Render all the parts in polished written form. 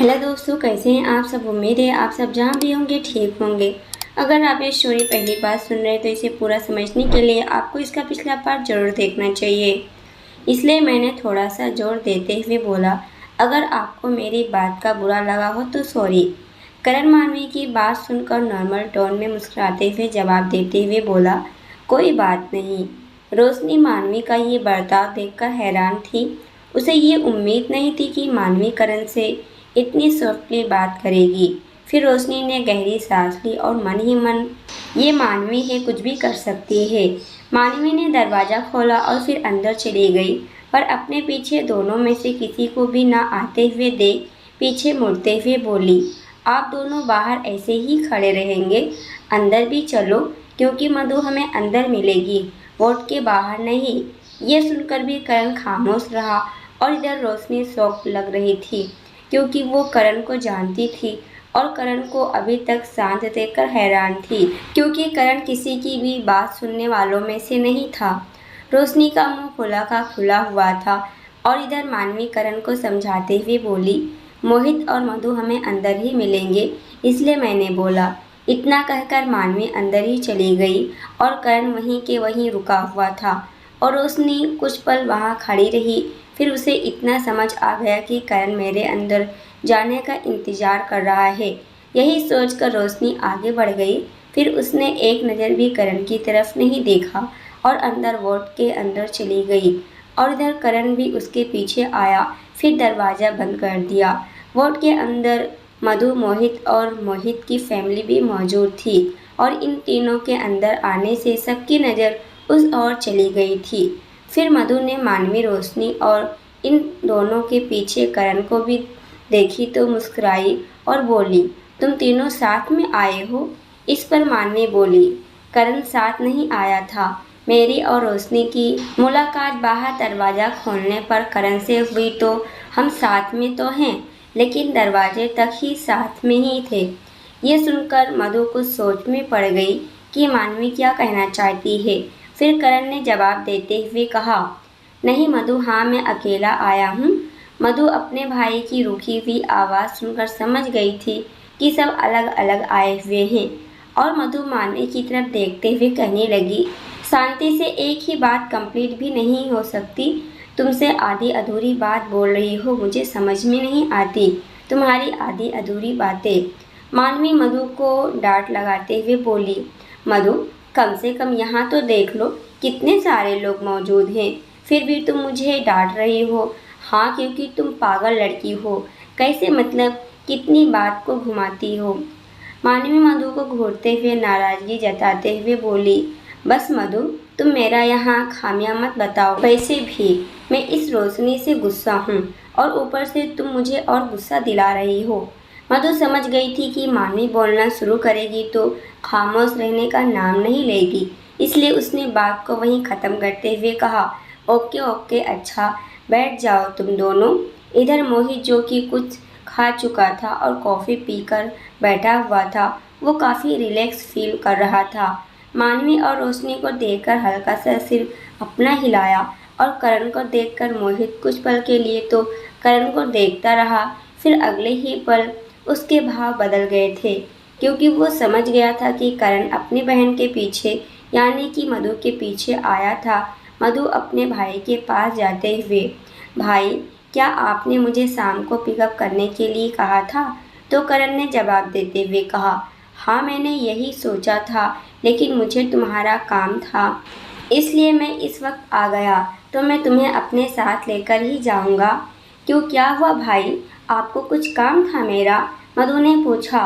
Hello दोस्तों, कैसे हैं आप सब। उम्मीद है आप सब जहाँ भी होंगे ठीक होंगे। अगर आप ये स्टोरी पहली बार सुन रहे हैं तो इसे पूरा समझने के लिए आपको इसका पिछला पार्ट जरूर देखना चाहिए। इसलिए मैंने थोड़ा सा जोर देते हुए बोला, अगर आपको मेरी बात का बुरा लगा हो तो सॉरी। करण मानवी की बात सुनकर नॉर्मल टोन में मुस्कुराते हुए जवाब देते हुए बोला, कोई बात नहीं। रोशनी मानवी का ये बर्ताव देखकर हैरान थी। उसे ये उम्मीद नहीं थी कि मानवी करण से इतनी सॉफ्टली बात करेगी। फिर रोशनी ने गहरी सांस ली और मन ही मन, ये मानवी है, कुछ भी कर सकती है। मानवी ने दरवाज़ा खोला और फिर अंदर चली गई, पर अपने पीछे दोनों में से किसी को भी ना आते हुए देख पीछे मुड़ते हुए बोली, आप दोनों बाहर ऐसे ही खड़े रहेंगे? अंदर भी चलो, क्योंकि मधु हमें अंदर मिलेगी, वोट के बाहर नहीं। ये सुनकर भी करण खामोश रहा और इधर रोशनी शॉक लग रही थी, क्योंकि वो करण को जानती थी और करण को अभी तक शांत देखकर हैरान थी, क्योंकि करण किसी की भी बात सुनने वालों में से नहीं था। रोशनी का मुंह खुला का खुला हुआ था और इधर मानवी करण को समझाते हुए बोली, मोहित और मधु हमें अंदर ही मिलेंगे, इसलिए मैंने बोला। इतना कहकर मानवी अंदर ही चली गई और करण वहीं के वहीं रुका हुआ था और रोशनी कुछ पल वहाँ खड़ी रही। फिर उसे इतना समझ आ गया कि करण मेरे अंदर जाने का इंतजार कर रहा है। यही सोचकर रोशनी आगे बढ़ गई। फिर उसने एक नज़र भी करण की तरफ नहीं देखा और अंदर वोट के अंदर चली गई और इधर करण भी उसके पीछे आया। फिर दरवाज़ा बंद कर दिया। वोट के अंदर मधु, मोहित और मोहित की फैमिली भी मौजूद थी और इन तीनों के अंदर आने से सबकी नज़र उस ओर चली गई थी। फिर मधु ने मानवी, रोशनी और इन दोनों के पीछे करण को भी देखी तो मुस्कुराई और बोली, तुम तीनों साथ में आए हो? इस पर मानवी बोली, करण साथ नहीं आया था। मेरी और रोशनी की मुलाकात बाहर दरवाज़ा खोलने पर करण से हुई, तो हम साथ में तो हैं, लेकिन दरवाजे तक ही साथ में ही थे। ये सुनकर मधु कुछ सोच में पड़ गई कि मानवी क्या कहना चाहती है। फिर करण ने जवाब देते हुए कहा, नहीं मधु, हाँ मैं अकेला आया हूँ। मधु अपने भाई की रूखी हुई आवाज़ सुनकर समझ गई थी कि सब अलग अलग आए हुए हैं और मधु मानवी की तरफ देखते हुए कहने लगी, शांति से एक ही बात कंप्लीट भी नहीं हो सकती? तुमसे आधी अधूरी बात बोल रही हो, मुझे समझ में नहीं आती तुम्हारी आधी अधूरी बातें। मानवी मधु को डांट लगाते हुए बोली, मधु कम से कम यहाँ तो देख लो, कितने सारे लोग मौजूद हैं, फिर भी तुम मुझे डांट रही हो। हाँ, क्योंकि तुम पागल लड़की हो। कैसे मतलब? कितनी बात को घुमाती हो। मानवी मधु को घूरते हुए नाराज़गी जताते हुए बोली, बस मधु, तुम मेरा यहाँ खामियां मत बताओ। वैसे भी मैं इस रोशनी से गुस्सा हूँ और ऊपर से तुम मुझे और गुस्सा दिला रही हो। मधु समझ गई थी कि मानवी बोलना शुरू करेगी तो खामोश रहने का नाम नहीं लेगी, इसलिए उसने बात को वहीं ख़त्म करते हुए कहा, ओके ओके, अच्छा बैठ जाओ तुम दोनों। इधर मोहित, जो कि कुछ खा चुका था और कॉफ़ी पीकर बैठा हुआ था, वो काफ़ी रिलैक्स फील कर रहा था। मानवी और रोशनी को देखकर हल्का सा सिर अपना हिलाया और करण को देखकर मोहित कुछ पल के लिए तो करण को देखता रहा। फिर अगले ही पल उसके भाव बदल गए थे, क्योंकि वो समझ गया था कि करण अपनी बहन के पीछे यानी कि मधु के पीछे आया था। मधु अपने भाई के पास जाते हुए, भाई क्या आपने मुझे शाम को पिकअप करने के लिए कहा था? तो करण ने जवाब देते हुए कहा, हाँ मैंने यही सोचा था, लेकिन मुझे तुम्हारा काम था, इसलिए मैं इस वक्त आ गया, तो मैं तुम्हें अपने साथ लेकर ही जाऊंगा। क्यों, क्या हुआ भाई, आपको कुछ काम था मेरा? मधु ने पूछा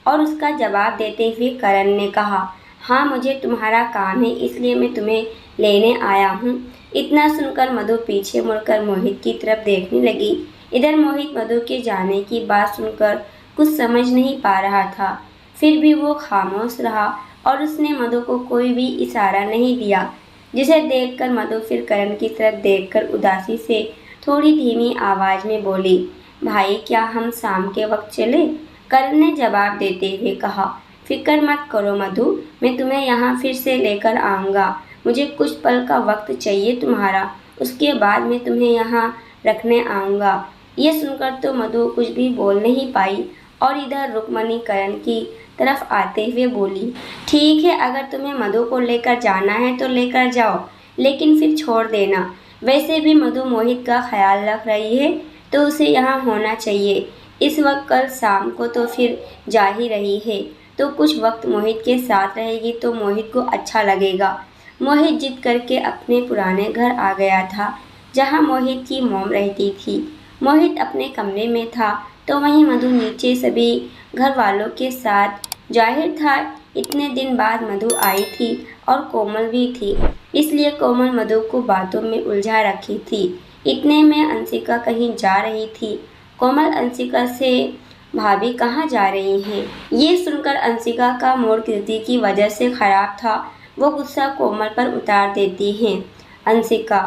और उसका जवाब देते हुए करण ने कहा, हाँ मुझे तुम्हारा काम है, इसलिए मैं तुम्हें लेने आया हूँ। इतना सुनकर मधु पीछे मुड़कर मोहित की तरफ देखने लगी। इधर मोहित मधु के जाने की बात सुनकर कुछ समझ नहीं पा रहा था, फिर भी वो खामोश रहा और उसने मधु को कोई भी इशारा नहीं दिया, जिसे देखकर मधु फिर करण की तरफ देखकर उदासी से थोड़ी धीमी आवाज़ में बोली, भाई क्या हम शाम के वक्त चले? करण ने जवाब देते हुए कहा, फिक्र मत करो मधु, मैं तुम्हें यहाँ फिर से लेकर आऊँगा। मुझे कुछ पल का वक्त चाहिए तुम्हारा, उसके बाद मैं तुम्हें यहाँ रखने आऊँगा। ये सुनकर तो मधु कुछ भी बोल नहीं पाई और इधर रुक्मणी करण की तरफ आते हुए बोली, ठीक है, अगर तुम्हें मधु को लेकर जाना है तो लेकर जाओ, लेकिन फिर छोड़ देना। वैसे भी मधु मोहित का ख्याल रख रही है तो उसे यहाँ होना चाहिए। इस वक्त कल शाम को तो फिर जा ही रही है, तो कुछ वक्त मोहित के साथ रहेगी तो मोहित को अच्छा लगेगा। मोहित जिद करके अपने पुराने घर आ गया था जहाँ मोहित की मॉम रहती थी। मोहित अपने कमरे में था तो वहीं मधु नीचे सभी घर वालों के साथ। जाहिर था इतने दिन बाद मधु आई थी और कोमल भी थी, इसलिए कोमल मधु को बातों में उलझा रखी थी। इतने में अंशिका कहीं जा रही थी। कोमल अंशिका से, भाभी कहाँ जा रही हैं? ये सुनकर अंशिका का मूड कीर्ति की वजह से खराब था। वो गुस्सा कोमल पर उतार देती हैं। अंशिका,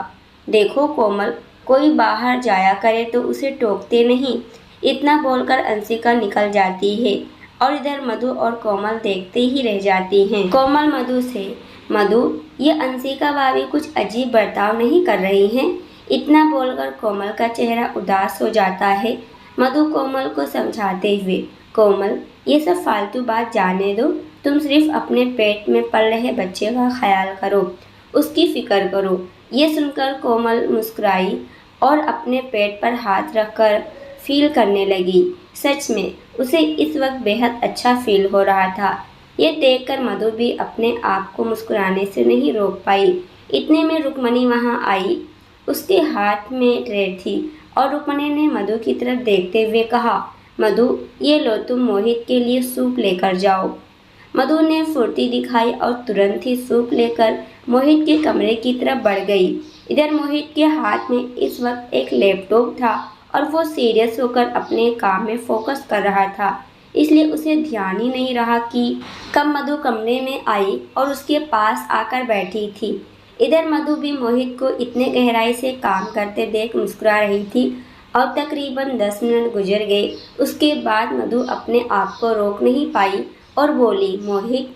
देखो कोमल, कोई बाहर जाया करे तो उसे टोकते नहीं। इतना बोलकर अंशिका निकल जाती है और इधर मधु और कोमल देखते ही रह जाती हैं। कोमल मधु से, मधु, ये अंशिका भाभी कुछ अजीब बर्ताव नहीं कर रही हैं? इतना बोलकर कोमल का चेहरा उदास हो जाता है। मधु कोमल को समझाते हुए, कोमल, ये सब फालतू बात जाने दो, तुम सिर्फ अपने पेट में पल रहे बच्चे का ख्याल करो, उसकी फिक्र करो। ये सुनकर कोमल मुस्कुराई और अपने पेट पर हाथ रखकर फील करने लगी। सच में उसे इस वक्त बेहद अच्छा फील हो रहा था। ये देखकर मधु भी अपने आप को मुस्कुराने से नहीं रोक पाई। इतने में रुक्मणी वहाँ आई। उसके हाथ में ट्रे थी और रुक्मणी ने मधु की तरफ देखते हुए कहा, मधु, ये लो, तुम मोहित के लिए सूप लेकर जाओ। मधु ने फुर्ती दिखाई और तुरंत ही सूप लेकर मोहित के कमरे की तरफ बढ़ गई। इधर मोहित के हाथ में इस वक्त एक लैपटॉप था और वो सीरियस होकर अपने काम में फोकस कर रहा था, इसलिए उसे ध्यान ही नहीं रहा कि कब मधु कमरे में आई और उसके पास आकर बैठी थी। इधर मधु भी मोहित को इतने गहराई से काम करते देख मुस्कुरा रही थी और तकरीबन 10 मिनट गुजर गए। उसके बाद मधु अपने आप को रोक नहीं पाई और बोली, मोहित।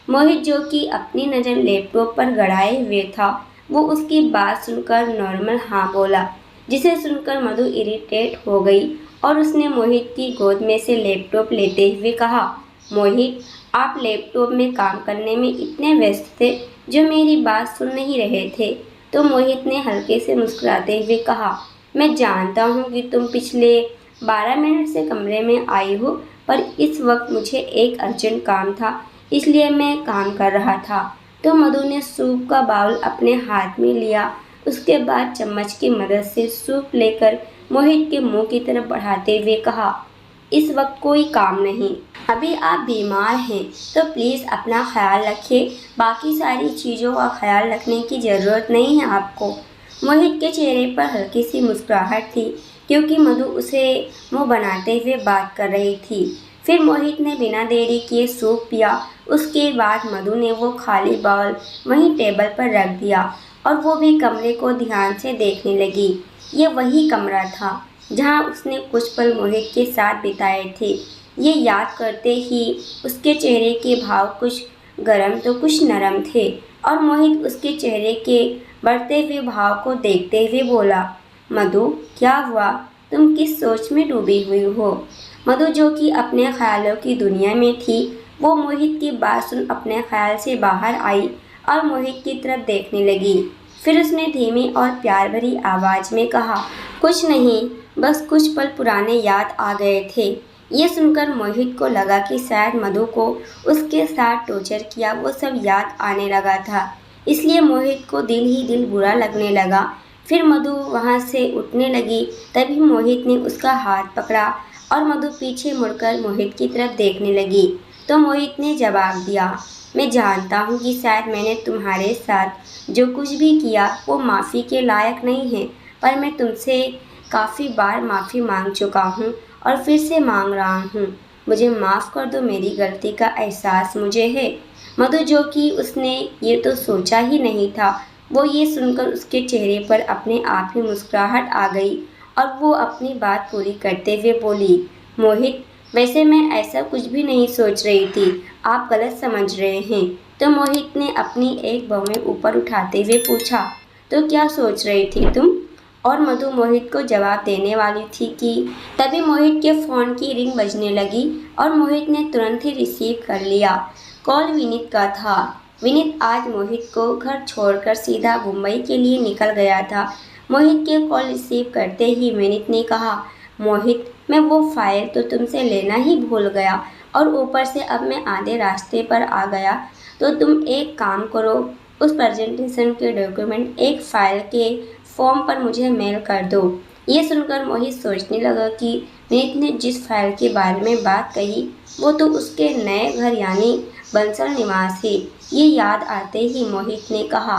मोहित जो कि अपनी नज़र लैपटॉप पर गड़ाए हुए था, वो उसकी बात सुनकर नॉर्मल हाँ बोला, जिसे सुनकर मधु इरिटेट हो गई और उसने मोहित की गोद में से लैपटॉप लेते हुए कहा, मोहित, आप लैपटॉप में काम करने में इतने व्यस्त थे जो मेरी बात सुन नहीं रहे थे। तो मोहित ने हल्के से मुस्कुराते हुए कहा, मैं जानता हूँ कि तुम पिछले 12 मिनट से कमरे में आई हो, पर इस वक्त मुझे एक अर्जेंट काम था, इसलिए मैं काम कर रहा था। तो मधु ने सूप का बाउल अपने हाथ में लिया। उसके बाद चम्मच की मदद से सूप लेकर मोहित के मुंह की तरफ बढ़ाते हुए कहा, इस वक्त कोई काम नहीं, अभी आप बीमार हैं तो प्लीज़ अपना ख्याल रखिए, बाकी सारी चीज़ों का ख्याल रखने की ज़रूरत नहीं है आपको। मोहित के चेहरे पर हल्की सी मुस्कुराहट थी क्योंकि मधु उसे मुंह बनाते हुए बात कर रही थी। फिर मोहित ने बिना देरी किए सूप पिया। उसके बाद मधु ने वो खाली बाउल वहीं टेबल पर रख दिया और वो भी कमरे को ध्यान से देखने लगी। ये वही कमरा था जहाँ उसने कुछ पल मोहित के साथ बिताए थे। ये याद करते ही उसके चेहरे के भाव कुछ गर्म तो कुछ नरम थे और मोहित उसके चेहरे के बढ़ते हुए भाव को देखते हुए बोला, मधु, क्या हुआ? तुम किस सोच में डूबी हुई हो? मधु जो कि अपने ख्यालों की दुनिया में थी, वो मोहित की बात सुन अपने ख्याल से बाहर आई और मोहित की तरफ देखने लगी। फिर उसने धीमी और प्यार भरी आवाज़ में कहा, कुछ नहीं, बस कुछ पल पुराने याद आ गए थे। ये सुनकर मोहित को लगा कि शायद मधु को उसके साथ टॉर्चर किया वो सब याद आने लगा था, इसलिए मोहित को दिल ही दिल बुरा लगने लगा। फिर मधु वहाँ से उठने लगी, तभी मोहित ने उसका हाथ पकड़ा और मधु पीछे मुड़कर मोहित की तरफ देखने लगी। तो मोहित ने जवाब दिया, मैं जानता हूँ कि शायद मैंने तुम्हारे साथ जो कुछ भी किया वो माफ़ी के लायक नहीं है, पर मैं तुमसे काफ़ी बार माफ़ी मांग चुका हूँ और फिर से मांग रहा हूँ। मुझे माफ़ कर दो, मेरी गलती का एहसास मुझे है। मधु जो कि उसने ये तो सोचा ही नहीं था, वो ये सुनकर उसके चेहरे पर अपने आप ही मुस्कुराहट आ गई और वो अपनी बात पूरी करते हुए बोली, मोहित, वैसे मैं ऐसा कुछ भी नहीं सोच रही थी, आप गलत समझ रहे हैं। तो मोहित ने अपनी एक भौहें ऊपर उठाते हुए पूछा, तो क्या सोच रही थी तुम? और मधु मोहित को जवाब देने वाली थी कि तभी मोहित के फ़ोन की रिंग बजने लगी और मोहित ने तुरंत ही रिसीव कर लिया। कॉल विनीत का था। विनीत आज मोहित को घर छोड़कर सीधा मुंबई के लिए निकल गया था। मोहित के कॉल रिसीव करते ही विनीत ने कहा, मोहित मैं वो फाइल तो तुमसे लेना ही भूल गया और ऊपर से अब मैं आधे रास्ते पर आ गया, तो तुम एक काम करो, उस प्रेजेंटेशन के डॉक्यूमेंट एक फाइल के फॉर्म पर मुझे मेल कर दो। ये सुनकर मोहित सोचने लगा कि विनीत ने जिस फाइल के बारे में बात कही वो तो उसके नए घर यानी बंसल निवास है। ये याद आते ही मोहित ने कहा,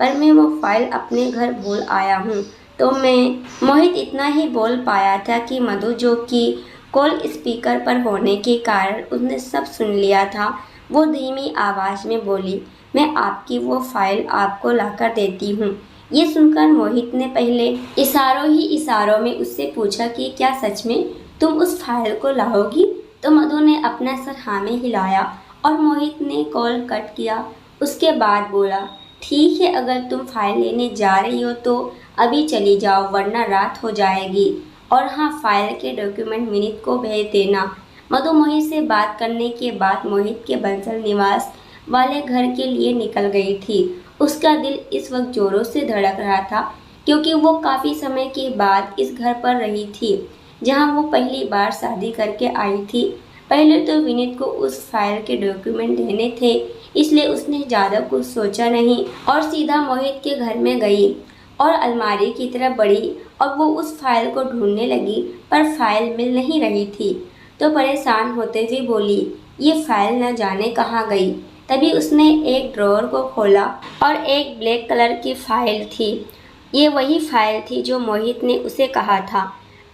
पर मैं वो फाइल अपने घर भूल आया हूँ। तो मोहित इतना ही बोल पाया था कि मधु, जो कि कॉल स्पीकर पर होने के कारण उसने सब सुन लिया था, वो धीमी आवाज़ में बोली, मैं आपकी वो फाइल आपको लाकर देती हूँ। ये सुनकर मोहित ने पहले इशारों में उससे पूछा कि क्या सच में तुम उस फाइल को लाओगी? तो मधु ने अपना सर हाँ में हिलाया और मोहित ने कॉल कट किया। उसके बाद बोला, ठीक है, अगर तुम फाइल लेने जा रही हो तो अभी चली जाओ, वरना रात हो जाएगी। और हाँ, फाइल के डॉक्यूमेंट विनीत को भेज देना। मधु मोहित से बात करने के बाद मोहित के बंसल निवास वाले घर के लिए निकल गई थी। उसका दिल इस वक्त जोरों से धड़क रहा था, क्योंकि वो काफ़ी समय के बाद इस घर पर रही थी जहां वो पहली बार शादी करके आई थी। पहले तो विनीत को उस फाइल के डॉक्यूमेंट देने थे, इसलिए उसने ज़्यादा कुछ सोचा नहीं और सीधा मोहित के घर में गई और अलमारी की तरफ बढ़ी और वो उस फाइल को ढूंढने लगी, पर फाइल मिल नहीं रही थी। तो परेशान होते हुए बोली, ये फाइल न जाने कहाँ गई। तभी उसने एक ड्रॉअर को खोला और एक ब्लैक कलर की फाइल थी। ये वही फाइल थी जो मोहित ने उसे कहा था।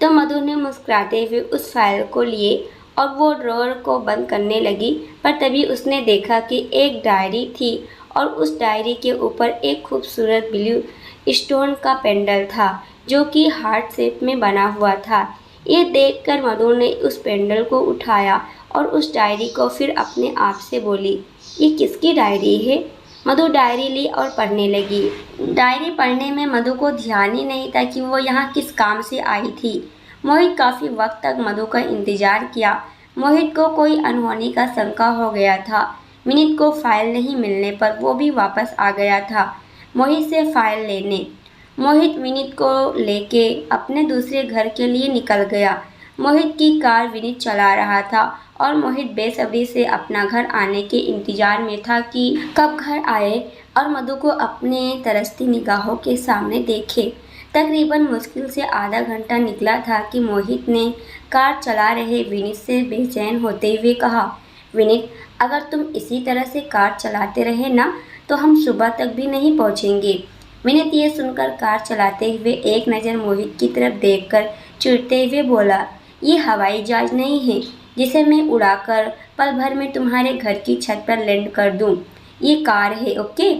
तो मधु ने मुस्कुराते हुए उस फाइल को लिए और वो ड्रॉअर को बंद करने लगी, पर तभी उसने देखा कि एक डायरी थी और उस डायरी के ऊपर एक खूबसूरत ब्लू स्टोन का पेंडल था जो कि हार्ट शेप में बना हुआ था। ये देखकर मधु ने उस पेंडल को उठाया और उस डायरी को फिर अपने आप से बोली, ये किसकी डायरी है? मधु डायरी ली और पढ़ने लगी। डायरी पढ़ने में मधु को ध्यान ही नहीं था कि वो यहाँ किस काम से आई थी। मोहित काफ़ी वक्त तक मधु का इंतजार किया। मोहित को कोई अनहोनी का शंका हो गया था। विनीत को फाइल नहीं मिलने पर वो भी वापस आ गया था मोहित से फाइल लेने। मोहित विनीत को लेके अपने दूसरे घर के लिए निकल गया। मोहित की कार विनीत चला रहा था और मोहित बेसब्री से अपना घर आने के इंतजार में था कि कब घर आए और मधु को अपने तरसती निगाहों के सामने देखे। तकरीबन मुश्किल से आधा घंटा निकला था कि मोहित ने कार चला रहे विनीत से बेचैन होते हुए कहा, विनीत, अगर तुम इसी तरह से कार चलाते रहे ना तो हम सुबह तक भी नहीं पहुँचेंगे। विनीत ये सुनकर कार चलाते हुए एक नज़र मोहित की तरफ देखकर चिढ़ते हुए बोला, ये हवाई जहाज नहीं है जिसे मैं उड़ाकर पल भर में तुम्हारे घर की छत पर लैंड कर दूं। ये कार है, ओके?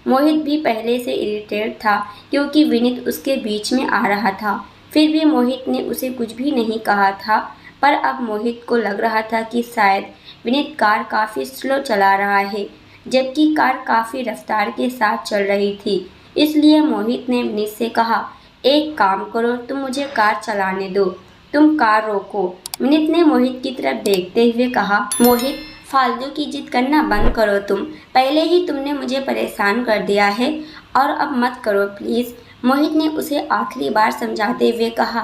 मोहित भी पहले से इरिटेट था क्योंकि विनीत उसके बीच में आ रहा था। फिर भी मोहित ने उसे कुछ भी नहीं कहा था, पर अब मोहित को लग रहा था कि शायद विनीत कार काफ़ी स्लो चला रहा है, जबकि कार काफ़ी रफ्तार के साथ चल रही थी। इसलिए मोहित ने विनीत से कहा, एक काम करो, तुम मुझे कार चलाने दो, तुम कार रोको। विनीत ने मोहित की तरफ देखते हुए कहा, मोहित, फालतू की जिद करना बंद करो तुम। पहले ही तुमने मुझे परेशान कर दिया है और अब मत करो प्लीज़। मोहित ने उसे आखिरी बार समझाते हुए कहा,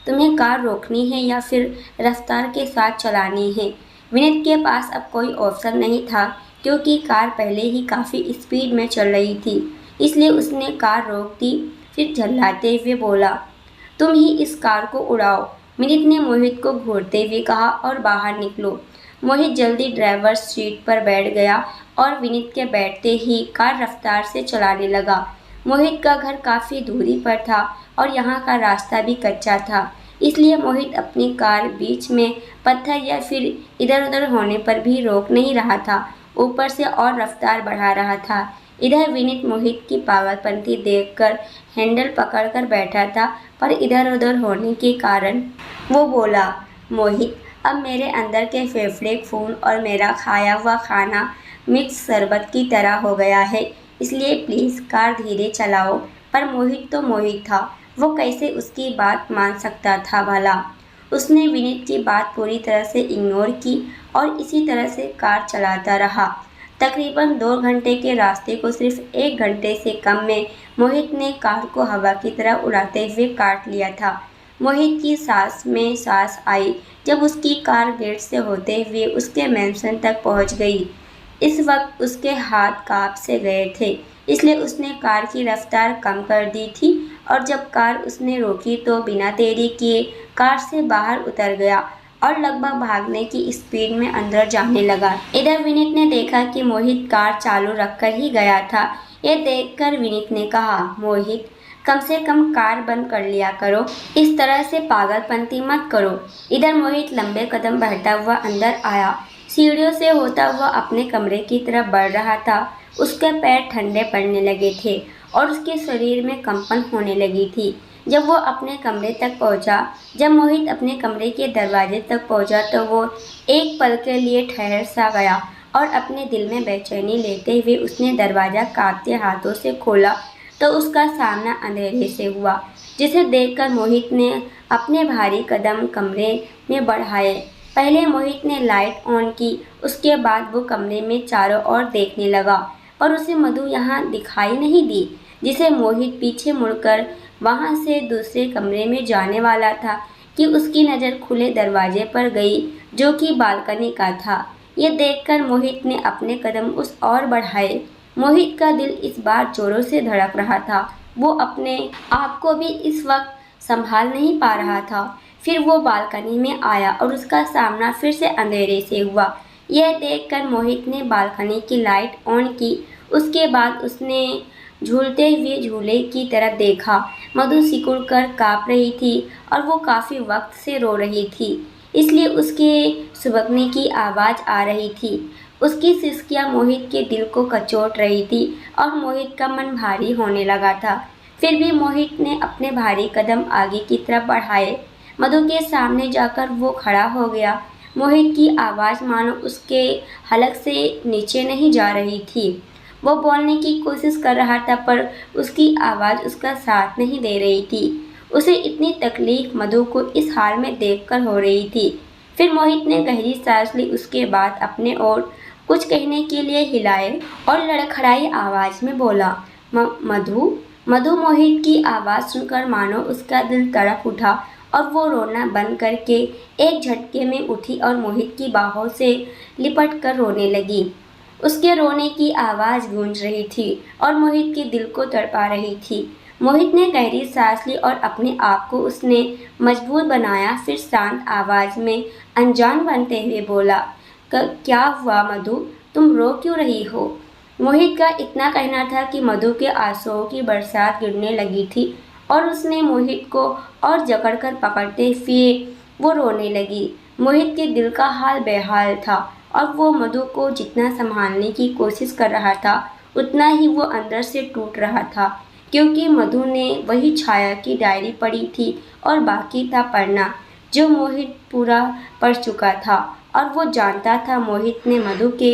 तुम्हें कार रोकनी है या फिर रफ्तार के साथ चलानी है? विनीत के पास अब कोई ऑप्शन नहीं था क्योंकि कार पहले ही काफ़ी स्पीड में चल रही थी, इसलिए उसने कार रोक दी। फिर झल्लाते हुए बोला, तुम ही इस कार को उड़ाओ। विनीत ने मोहित को घूरते हुए कहा और बाहर निकलो। मोहित जल्दी ड्राइवर सीट पर बैठ गया और विनीत के बैठते ही कार रफ्तार से चलाने लगा। मोहित का घर काफ़ी दूरी पर था और यहाँ का रास्ता भी कच्चा था, इसलिए मोहित अपनी कार बीच में पत्थर या फिर इधर उधर होने पर भी रोक नहीं रहा था, ऊपर से और रफ्तार बढ़ा रहा था। इधर विनीत मोहित की पागलपंती देखकर हैंडल पकड़कर बैठा था, पर इधर उधर होने के कारण वो बोला, मोहित, अब मेरे अंदर के फेफड़े, खून और मेरा खाया हुआ खाना मिक्स शरबत की तरह हो गया है, इसलिए प्लीज़ कार धीरे चलाओ। पर मोहित तो मोहित था, वो कैसे उसकी बात मान सकता था भला। उसने विनीत की बात पूरी तरह से इग्नोर की और इसी तरह से कार चलाता रहा। तकरीबन 2 घंटे के रास्ते को सिर्फ 1 घंटे से कम में मोहित ने कार को हवा की तरह उड़ाते हुए काट लिया था। मोहित की सांस में सांस आई जब उसकी कार गेट से होते हुए उसके मैंशन तक पहुंच गई। इस वक्त उसके हाथ कांप से गए थे, इसलिए उसने कार की रफ्तार कम कर दी थी और जब कार उसने रोकी तो बिना देरी किए कार से बाहर उतर गया और लगभग भागने की स्पीड में अंदर जाने लगा। इधर विनीत ने देखा कि मोहित कार चालू रखकर ही गया था। यह देखकर विनीत ने कहा, मोहित, कम से कम कार बंद कर लिया करो, इस तरह से पागलपंती मत करो। इधर मोहित लंबे कदम बढ़ता हुआ अंदर आया, सीढ़ियों से होता हुआ अपने कमरे की तरफ बढ़ रहा था। उसके पैर ठंडे पड़ने लगे थे और उसके शरीर में कंपन होने लगी थी। जब वो अपने कमरे तक पहुंचा, जब मोहित अपने कमरे के दरवाजे तक पहुंचा तो वो एक पल के लिए ठहर सा गया और अपने दिल में बेचैनी लेते हुए उसने दरवाज़ा कांपते हाथों से खोला तो उसका सामना अंधेरे से हुआ, जिसे देखकर मोहित ने अपने भारी कदम कमरे में बढ़ाए। पहले मोहित ने लाइट ऑन की, उसके बाद वो कमरे में चारों ओर देखने लगा, पर उसे मधु यहाँ दिखाई नहीं दी। जिसे मोहित पीछे मुड़कर वहाँ से दूसरे कमरे में जाने वाला था कि उसकी नज़र खुले दरवाजे पर गई, जो कि बालकनी का था। ये देखकर मोहित ने अपने कदम उस ओर बढ़ाए। मोहित का दिल इस बार जोरों से धड़क रहा था। वो अपने आप को भी इस वक्त संभाल नहीं पा रहा था। फिर वो बालकनी में आया और उसका सामना फिर से अंधेरे से हुआ। यह देखकर मोहित ने बालकनी की लाइट ऑन की। उसके बाद उसने झूलते हुए झूले की तरफ देखा। मधु सिकुड़कर काँप रही थी और वो काफ़ी वक्त से रो रही थी, इसलिए उसके सुबकने की आवाज़ आ रही थी। उसकी सिसकियाँ मोहित के दिल को कचोट रही थी और मोहित का मन भारी होने लगा था। फिर भी मोहित ने अपने भारी कदम आगे की तरफ बढ़ाए। मधु के सामने जाकर वो खड़ा हो गया। मोहित की आवाज़ मानो उसके हलक से नीचे नहीं जा रही थी। वो बोलने की कोशिश कर रहा था पर उसकी आवाज़ उसका साथ नहीं दे रही थी। उसे इतनी तकलीफ मधु को इस हाल में देखकर हो रही थी। फिर मोहित ने गहरी सांस ली, उसके बाद अपने ओर कुछ कहने के लिए हिलाए और लड़खड़ाई आवाज़ में बोला, मधु। मधु। मोहित की आवाज़ सुनकर मानो उसका दिल तड़प उठा और वो रोना बंद करके एक झटके में उठी और मोहित की बाहों से लिपट कर रोने लगी। उसके रोने की आवाज़ गूंज रही थी और मोहित के दिल को तड़पा रही थी। मोहित ने गहरी सांस ली और अपने आप को उसने मजबूत बनाया। फिर शांत आवाज़ में अनजान बनते हुए बोला, क्या हुआ मधु, तुम रो क्यों रही हो? मोहित का इतना कहना था कि मधु के आंसुओं की बरसात गिरने लगी थी और उसने मोहित को और जकड़कर पकड़ते हुए वो रोने लगी। मोहित के दिल का हाल बेहाल था और वो मधु को जितना संभालने की कोशिश कर रहा था उतना ही वो अंदर से टूट रहा था, क्योंकि मधु ने वही छाया की डायरी पढ़ी थी और बाकी था पढ़ना, जो मोहित पूरा पढ़ चुका था। और वो जानता था। मोहित ने मधु के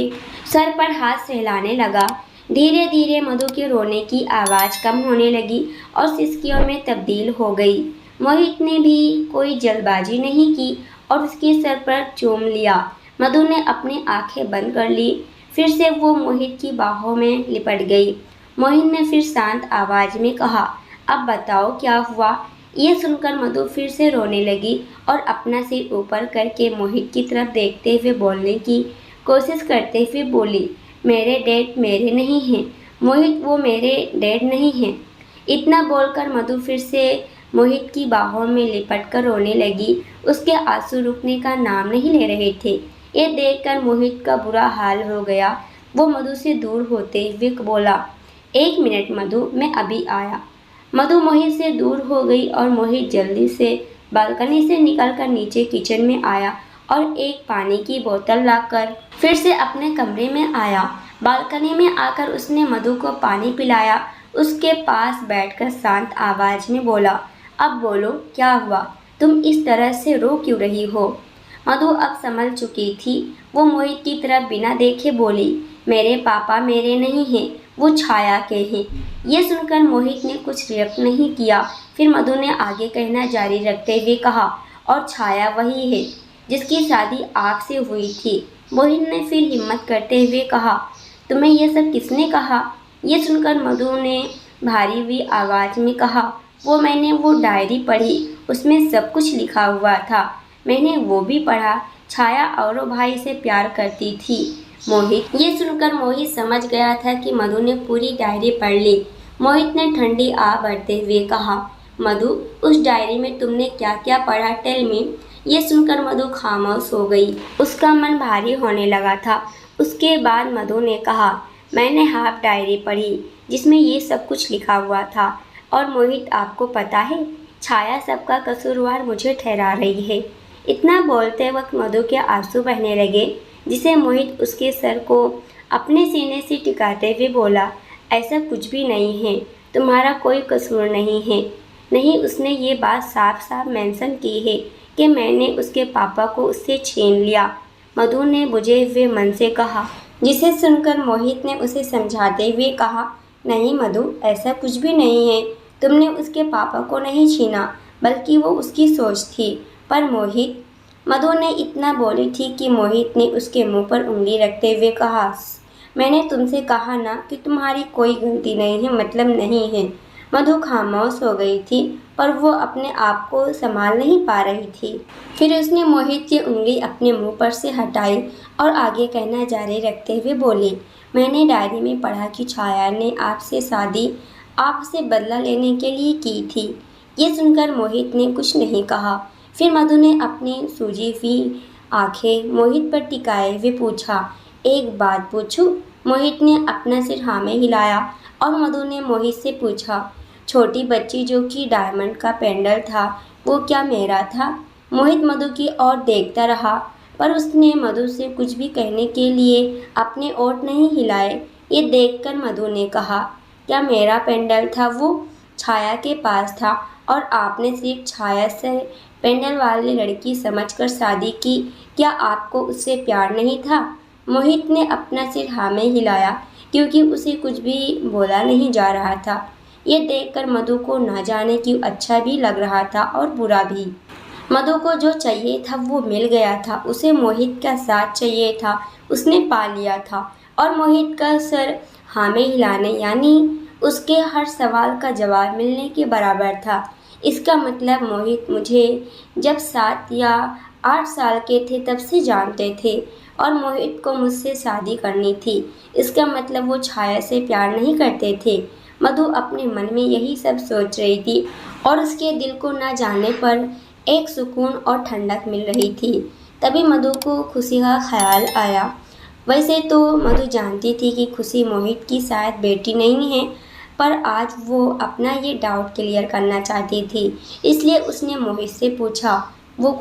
सर पर हाथ सहलाने लगा। धीरे धीरे मधु के रोने की आवाज़ कम होने लगी और सिसकियों में तब्दील हो गई। मोहित ने भी कोई जल्दबाजी नहीं की और उसके सर पर चूम लिया। मधु ने अपनी आंखें बंद कर ली। फिर से वो मोहित की बाहों में लिपट गई। मोहित ने फिर शांत आवाज़ में कहा, अब बताओ क्या हुआ? ये सुनकर मधु फिर से रोने लगी और अपना सिर ऊपर करके मोहित की तरफ देखते हुए बोलने की कोशिश करते हुए बोली, मेरे डैड मेरे नहीं हैं। मोहित, वो मेरे डैड नहीं हैं। इतना बोलकर मधु फिर से मोहित की बाहों में लिपट कर रोने लगी। उसके आंसू रुकने का नाम नहीं ले रहे थे। ये देखकर मोहित का बुरा हाल हो गया। वो मधु से दूर होते हुए बोला, 1 मिनट मधु, मैं अभी आया। मधु मोहित से दूर हो गई और मोहित जल्दी से बालकनी से निकलकर नीचे किचन में आया और एक पानी की बोतल लाकर फिर से अपने कमरे में आया। बालकनी में आकर उसने मधु को पानी पिलाया। उसके पास बैठकर शांत आवाज़ में बोला, अब बोलो क्या हुआ? तुम इस तरह से रो क्यों रही हो? मधु अब समझ चुकी थी। वो मोहित की तरफ बिना देखे बोली, मेरे पापा मेरे नहीं हैं। वो छाया के हैं। ये सुनकर मोहित ने कुछ रिएक्ट नहीं किया। फिर मधु ने आगे कहना जारी रखते हुए कहा, और छाया वही है जिसकी शादी आपसे हुई थी। मोहित ने फिर हिम्मत करते हुए कहा, तुम्हें यह सब किसने कहा? ये सुनकर मधु ने भारी हुई आवाज़ में कहा, मैंने वो डायरी पढ़ी, उसमें सब कुछ लिखा हुआ था। मैंने वो भी पढ़ा, छाया और भाई से प्यार करती थी। मोहित ये सुनकर मोहित समझ गया था कि मधु ने पूरी डायरी पढ़ ली। मोहित ने ठंडी आ बढ़ते हुए कहा, मधु, उस डायरी में तुमने क्या क्या पढ़ा, टेल मी। ये सुनकर मधु खामोश हो गई। उसका मन भारी होने लगा था। उसके बाद मधु ने कहा, मैंने हाफ डायरी पढ़ी जिसमें ये सब कुछ लिखा हुआ था। और मोहित, आपको पता है, छाया सबका कसूरवार मुझे ठहरा रही है। इतना बोलते वक्त मधु के आंसू बहने लगे, जिसे मोहित उसके सर को अपने सीने से टिकाते हुए बोला, ऐसा कुछ भी नहीं है, तुम्हारा कोई कसूर नहीं है। नहीं, उसने ये बात साफ साफ मेंशन की है कि मैंने उसके पापा को उससे छीन लिया। मधु ने बुझे हुए मन से कहा, जिसे सुनकर मोहित ने उसे समझाते हुए कहा, नहीं मधु, ऐसा कुछ भी नहीं है, तुमने उसके पापा को नहीं छीना, बल्कि वो उसकी सोच थी। पर मोहित, मधु ने इतना बोली थी कि मोहित ने उसके मुंह पर उंगली रखते हुए कहा, मैंने तुमसे कहा ना कि तुम्हारी कोई गलती नहीं है, मतलब नहीं है। मधु खामोश हो गई थी, पर वो अपने आप को संभाल नहीं पा रही थी। फिर उसने मोहित की उंगली अपने मुंह पर से हटाई और आगे कहना जारी रखते हुए बोली, मैंने डायरी में पढ़ा कि छाया ने आपसे शादी आपसे बदला लेने के लिए की थी। ये सुनकर मोहित ने कुछ नहीं कहा। फिर मधु ने अपनी सूजी हुई आंखें मोहित पर टिकाए हुए पूछा, एक बात पूछूं? मोहित ने अपना सिर हाँ में हिलाया और मधु ने मोहित से पूछा, छोटी बच्ची जो कि डायमंड का पेंडल था, वो क्या मेरा था? मोहित मधु की ओर देखता रहा, पर उसने मधु से कुछ भी कहने के लिए अपने ओठ नहीं हिलाए। ये देखकर मधु ने कहा, क्या मेरा पेंडल था? वो छाया के पास था और आपने सिर्फ छाया से पेंडल वाली लड़की समझकर शादी की। क्या आपको उससे प्यार नहीं था? मोहित ने अपना सिर हाँ में हिलाया, क्योंकि उसे कुछ भी बोला नहीं जा रहा था। ये देखकर मधु को ना जाने क्यों अच्छा भी लग रहा था और बुरा भी। मधु को जो चाहिए था वो मिल गया था। उसे मोहित का साथ चाहिए था, उसने पा लिया था। और मोहित का सर हाँ में हिलाने यानी उसके हर सवाल का जवाब मिलने के बराबर था। इसका मतलब मोहित मुझे जब 7 या 8 साल के थे तब से जानते थे, और मोहित को मुझसे शादी करनी थी। इसका मतलब वो छाया से प्यार नहीं करते थे। मधु अपने मन में यही सब सोच रही थी, और उसके दिल को न जाने पर एक सुकून और ठंडक मिल रही थी। तभी मधु को खुशी का ख्याल आया। वैसे तो मधु जानती थी कि खुशी मोहित की शायद बेटी नहीं है, पर आज वो अपना ये डाउट क्लियर करना चाहती थी। इसलिए उसने मोहित से पूछा, वो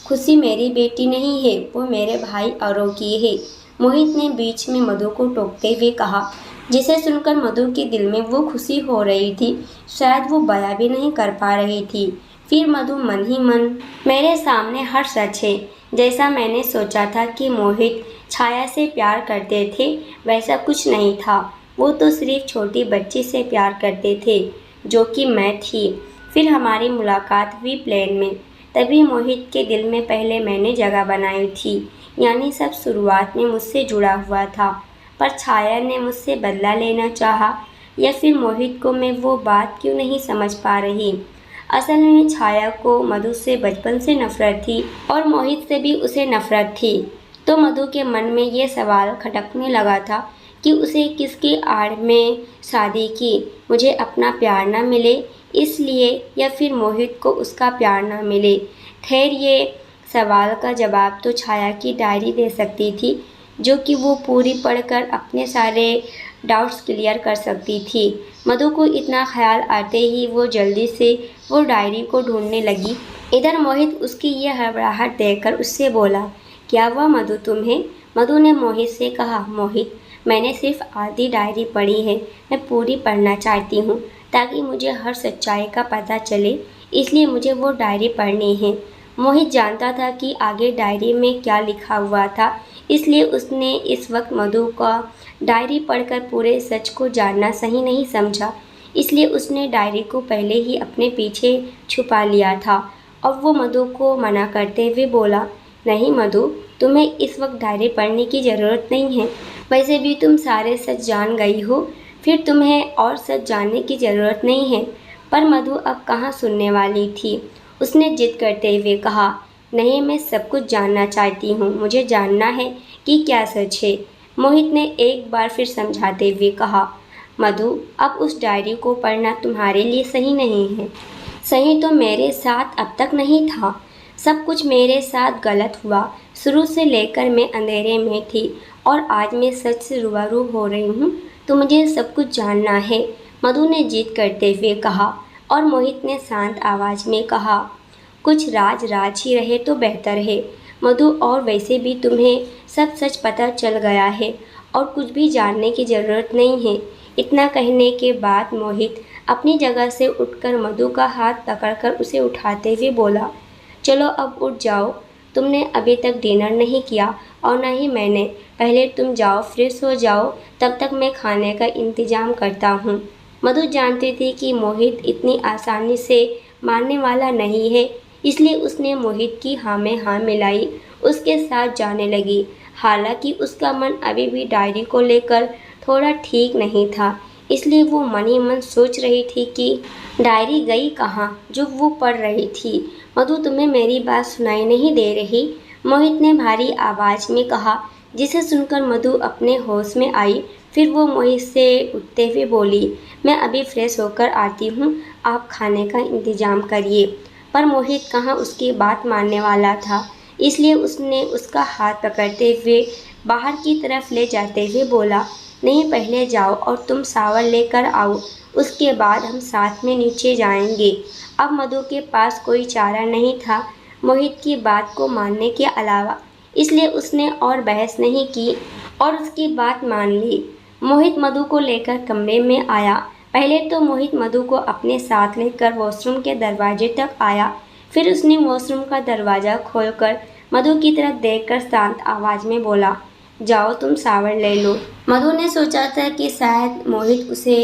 खुशी मेरी बेटी नहीं है, वो मेरे भाई औरों की है। मोहित ने बीच में मधु को टोकते हुए कहा, जिसे सुनकर मधु के दिल में वो खुशी हो रही थी, शायद वो बयां भी नहीं कर पा रही थी। फिर मधु मन ही मन, मेरे सामने हर सच है। जैसा मैंने सोचा था कि मोहित छाया से प्यार करते थे, वैसा कुछ नहीं था। वो तो सिर्फ छोटी बच्ची से प्यार करते थे, जो कि मैं थी। फिर हमारी मुलाकात हुई प्लेन में। तभी मोहित के दिल में पहले मैंने जगह बनाई थी, यानी सब शुरुआत में मुझसे जुड़ा हुआ था। पर छाया ने मुझसे बदला लेना चाहा, या फिर मोहित को मैं वो बात क्यों नहीं समझ पा रही। असल में छाया को मधु से बचपन से नफरत थी, और मोहित से भी उसे नफरत थी। तो मधु के मन में ये सवाल खटकने लगा था कि उसे किसकी आड़ में शादी की, मुझे अपना प्यार ना मिले इसलिए, या फिर मोहित को उसका प्यार ना मिले। खैर, ये सवाल का जवाब तो छाया की डायरी दे सकती थी, जो कि वो पूरी पढ़कर अपने सारे डाउट्स क्लियर कर सकती थी। मधु को इतना ख्याल आते ही वो जल्दी से वो डायरी को ढूंढने लगी। इधर मोहित उसकी ये हड़बड़ाहट देखकर उससे बोला, क्या हुआ मधु तुम्हें? मधु ने मोहित से कहा, मोहित, मैंने सिर्फ आधी डायरी पढ़ी है, मैं पूरी पढ़ना चाहती हूँ ताकि मुझे हर सच्चाई का पता चले, इसलिए मुझे वो डायरी पढ़नी है। मोहित जानता था कि आगे डायरी में क्या लिखा हुआ था, इसलिए उसने इस वक्त मधु का डायरी पढ़कर पूरे सच को जानना सही नहीं समझा। इसलिए उसने डायरी को पहले ही अपने पीछे छुपा लिया था और वो मधु को मना करते हुए बोला, नहीं मधु, तुम्हें इस वक्त डायरी पढ़ने की ज़रूरत नहीं है। वैसे भी तुम सारे सच जान गई हो, फिर तुम्हें और सच जानने की ज़रूरत नहीं है। पर मधु अब कहाँ सुनने वाली थी। उसने जिद करते हुए कहा, नहीं, मैं सब कुछ जानना चाहती हूँ, मुझे जानना है कि क्या सच है। मोहित ने एक बार फिर समझाते हुए कहा, मधु, अब उस डायरी को पढ़ना तुम्हारे लिए सही नहीं है। सही तो मेरे साथ अब तक नहीं था। सब कुछ मेरे साथ गलत हुआ। शुरू से लेकर मैं अंधेरे में थी और आज मैं सच से रूबरू हो रही हूँ, तो मुझे सब कुछ जानना है, मधु ने जिद करते हुए कहा। और मोहित ने शांत आवाज़ में कहा, कुछ राज राज ही रहे तो बेहतर है मधु, और वैसे भी तुम्हें सब सच पता चल गया है और कुछ भी जानने की ज़रूरत नहीं है। इतना कहने के बाद मोहित अपनी जगह से उठकर मधु का हाथ पकड़कर उसे उठाते हुए बोला, चलो अब उठ जाओ, तुमने अभी तक डिनर नहीं किया और न ही मैंने। पहले तुम जाओ, फ्रेश हो जाओ, तब तक मैं खाने का इंतज़ाम करता हूँ। मधु जानती थी कि मोहित इतनी आसानी से मानने वाला नहीं है, इसलिए उसने मोहित की हाँ में हाँ मिलाई, उसके साथ जाने लगी। हालांकि उसका मन अभी भी डायरी को लेकर थोड़ा ठीक नहीं था, इसलिए वो मन ही मन सोच रही थी कि डायरी गई कहाँ जो वो पढ़ रही थी। मधु, तुम्हें मेरी बात सुनाई नहीं दे रही? मोहित ने भारी आवाज़ में कहा, जिसे सुनकर मधु अपने होश में आई। फिर वो मोहित से उठते हुए बोली, मैं अभी फ्रेश होकर आती हूँ, आप खाने का इंतज़ाम करिए। पर मोहित कहाँ उसकी बात मानने वाला था, इसलिए उसने उसका हाथ पकड़ते हुए बाहर की तरफ ले जाते हुए बोला, नहीं, पहले जाओ और तुम शावर लेकर आओ, उसके बाद हम साथ में नीचे जाएंगे। अब मधु के पास कोई चारा नहीं था मोहित की बात को मानने के अलावा, इसलिए उसने और बहस नहीं की और उसकी बात मान ली। मोहित मधु को लेकर कमरे में आया। पहले तो मोहित मधु को अपने साथ लेकर वॉशरूम के दरवाजे तक आया। फिर उसने वॉशरूम का दरवाज़ा खोलकर मधु की तरफ देखकर शांत आवाज़ में बोला, जाओ तुम शावर ले लो। मधु ने सोचा था कि शायद मोहित उसे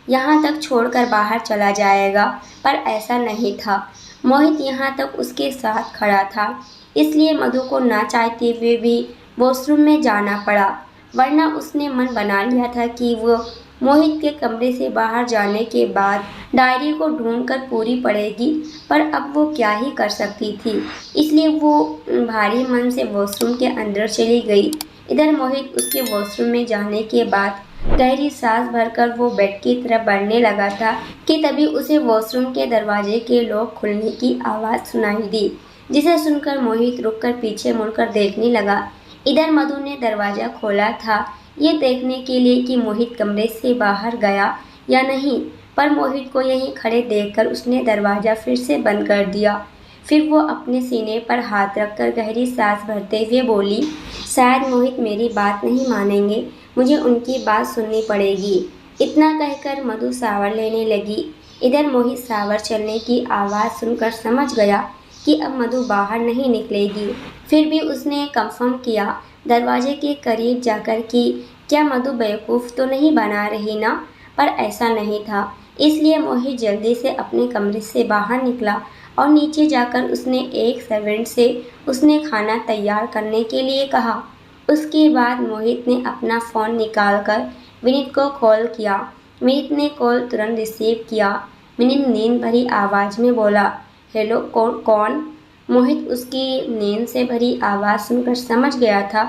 यहाँ तक छोड़कर बाहर चला जाएगा, पर ऐसा नहीं था। मोहित यहाँ तक उसके साथ खड़ा था, इसलिए मधु को ना चाहते हुए भी वॉशरूम में जाना पड़ा, वरना उसने मन बना लिया था कि वो मोहित के कमरे से बाहर जाने के बाद डायरी को ढूंढकर पूरी पढ़ेगी। पर अब वो क्या ही कर सकती थी, इसलिए वो भारी मन से वॉशरूम के अंदर चली गई। इधर मोहित उसके वॉशरूम में जाने के बाद गहरी सांस भरकर वो बेड की तरफ बढ़ने लगा था कि तभी उसे वॉशरूम के दरवाजे के लॉक खुलने की आवाज़ सुनाई दी, जिसे सुनकर मोहित रुककर पीछे मुड़कर देखने लगा। इधर मधु ने दरवाज़ा खोला था, ये देखने के लिए कि मोहित कमरे से बाहर गया या नहीं, पर मोहित को यहीं खड़े देखकर उसने दरवाज़ा फिर से बंद कर दिया। फिर वो अपने सीने पर हाथ रखकर गहरी सांस भरते हुए बोली, शायद मोहित मेरी बात नहीं मानेंगे, मुझे उनकी बात सुननी पड़ेगी। इतना कहकर मधु शावर लेने लगी। इधर मोहित शावर चलने की आवाज़ सुनकर समझ गया कि अब मधु बाहर नहीं निकलेगी। फिर भी उसने कंफर्म किया दरवाजे के करीब जाकर कि क्या मधु बेवकूफ़ तो नहीं बना रही ना, पर ऐसा नहीं था। इसलिए मोहित जल्दी से अपने कमरे से बाहर निकला और नीचे जाकर उसने एक सर्वेंट से उसने खाना तैयार करने के लिए कहा। उसके बाद मोहित ने अपना फ़ोन निकालकर विनीत को कॉल किया। विनीत ने कॉल तुरंत रिसीव किया। विनीत नींद भरी आवाज़ में बोला, हेलो, कौन? मोहित उसकी नींद से भरी आवाज़ सुनकर समझ गया था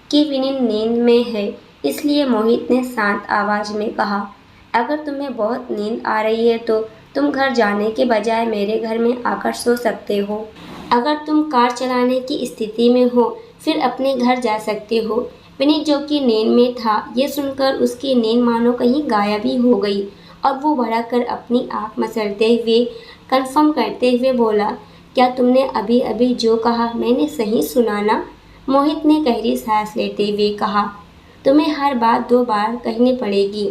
कि विनीत नींद में है, इसलिए मोहित ने शांत आवाज़ में कहा, अगर तुम्हें बहुत नींद आ रही है तो तुम घर जाने के बजाय मेरे घर में आकर सो सकते हो। अगर तुम कार चलाने की स्थिति में हो फिर अपने घर जा सकते हो। विनीत, जो कि नींद में था, ये सुनकर उसकी नींद मानो कहीं गायब ही हो गई और वो भड़क कर अपनी आँख मसलते हुए कंफर्म करते हुए बोला, क्या तुमने अभी अभी जो कहा मैंने सही सुना ना? मोहित ने गहरी सांस लेते हुए कहा, तुम्हें हर बात 2 बार कहनी पड़ेगी।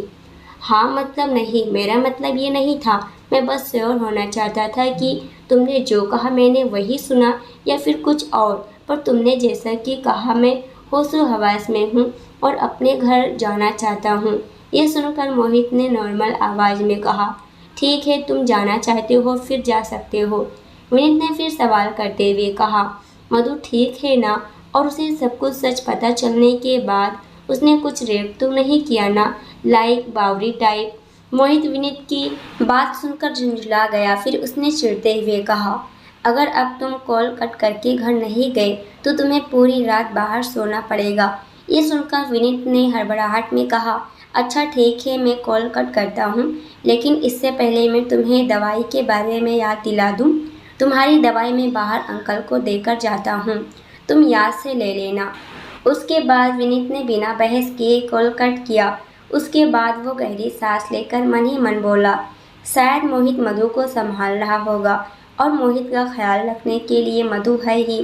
हाँ, मतलब नहीं, मेरा मतलब ये नहीं था, मैं बस श्योर होना चाहता था कि तुमने जो कहा मैंने वही सुना या फिर कुछ और, पर तुमने जैसा कि कहा मैं होशो हवास में हूँ और अपने घर जाना चाहता हूँ। ये सुनकर मोहित ने नॉर्मल आवाज़ में कहा, ठीक है, तुम जाना चाहते हो फिर जा सकते हो। विनीत ने फिर सवाल करते हुए कहा, मधु ठीक है ना? और उसे सब कुछ सच पता चलने के बाद उसने कुछ रेप तो नहीं किया ना, लाइक बावरी टाइप। मोहित विनीत की बात सुनकर झुंझला गया। फिर उसने चिढ़ते हुए कहा, अगर अब तुम कॉल कट करके घर नहीं गए तो तुम्हें पूरी रात बाहर सोना पड़ेगा। ये सुनकर विनीत ने हड़बड़ाहट में कहा, अच्छा ठीक है, मैं कॉल कट करता हूँ, लेकिन इससे पहले मैं तुम्हें दवाई के बारे में याद दिला दूँ। तुम्हारी दवाई मैं बाहर अंकल को देकर जाता हूँ, तुम याद से ले लेना। उसके बाद विनीत ने बिना बहस किए कॉल कट किया। उसके बाद वो गहरी सांस लेकर मन ही मन बोला, शायद मोहित मधु को संभाल रहा होगा और मोहित का ख्याल रखने के लिए मधु है ही।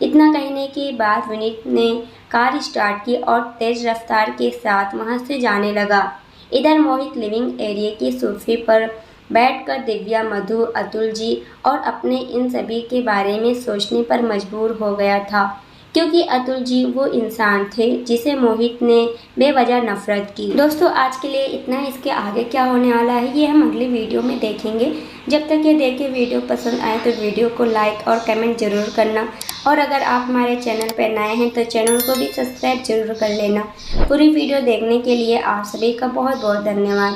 इतना कहने के बाद विनीत ने कार स्टार्ट की और तेज रफ्तार के साथ वहां से जाने लगा। इधर मोहित लिविंग एरिया के सोफे पर बैठकर दिव्या, मधु, अतुल जी और अपने इन सभी के बारे में सोचने पर मजबूर हो गया था, क्योंकि अतुल जी वो इंसान थे जिसे मोहित ने बेवजह नफरत की। दोस्तों आज के लिए इतना ही। इसके आगे क्या होने वाला है ये हम अगली वीडियो में देखेंगे। जब तक ये देखे वीडियो पसंद आए तो वीडियो को लाइक और कमेंट जरूर करना, और अगर आप हमारे चैनल पर नए हैं तो चैनल को भी सब्सक्राइब जरूर कर लेना। पूरी वीडियो देखने के लिए आप सभी का बहुत बहुत धन्यवाद।